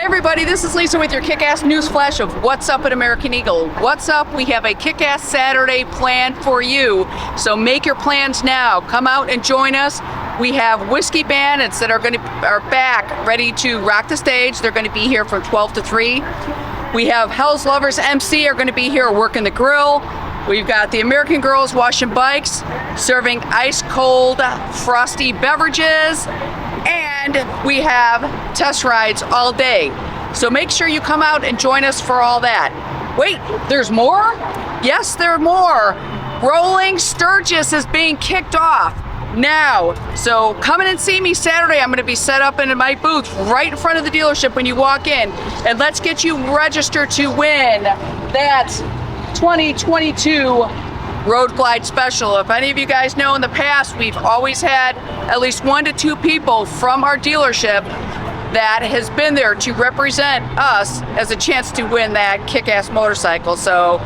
everybody, this is Lisa with your kick-ass news flash of what's up at American Eagle. What's up? We have a kick-ass Saturday planned for you, so make your plans now. Come out and join us. We have Whiskey Bandits that are back, ready to rock the stage. They're going to be here from 12 to 3. We have Hell's Lovers MC are going to be here working the grill. We've got the American Girls washing bikes, serving ice-cold, frosty beverages, and we have test rides all day. So make sure you come out and join us for all that. Wait, there's more? Yes, there are more. Rolling Sturgis is being kicked off now. So come in and see me Saturday. I'm going to be set up in my booth right in front of the dealership when you walk in. And let's get you registered to win that 2022 Road Glide Special. If any of you guys know, in the past we've always had at least 1 to 2 people from our dealership that has been there to represent us as a chance to win that kick-ass motorcycle. So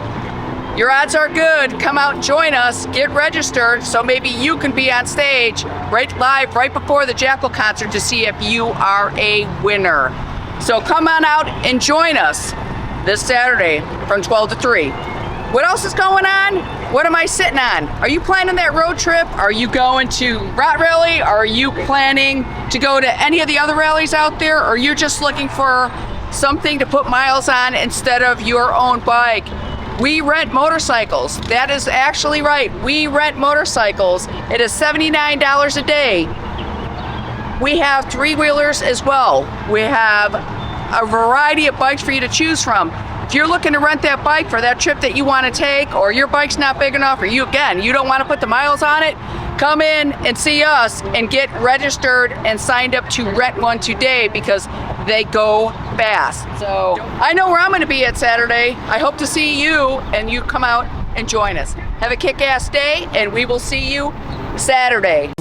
your odds are good. Come out and join us, get registered, so maybe you can be on stage live right before the Jackal concert to see if you are a winner. So come on out and join us this Saturday from 12 to 3. What else is going on? What am I sitting on? Are you planning that road trip? Are you going to Rot Rally? Are you planning to go to any of the other rallies out there? Or you're just looking for something to put miles on instead of your own bike? We rent motorcycles. That is actually right. We rent motorcycles. It is $79 a day. We have 3-wheelers as well. We have a variety of bikes for you to choose from. If you're looking to rent that bike for that trip that you want to take, or your bike's not big enough, or you don't want to put the miles on it, come in and see us and get registered and signed up to rent one today, because they go fast. So I know where I'm going to be at Saturday. I hope to see you, and you come out and join us. Have a kick-ass day, and we will see you Saturday.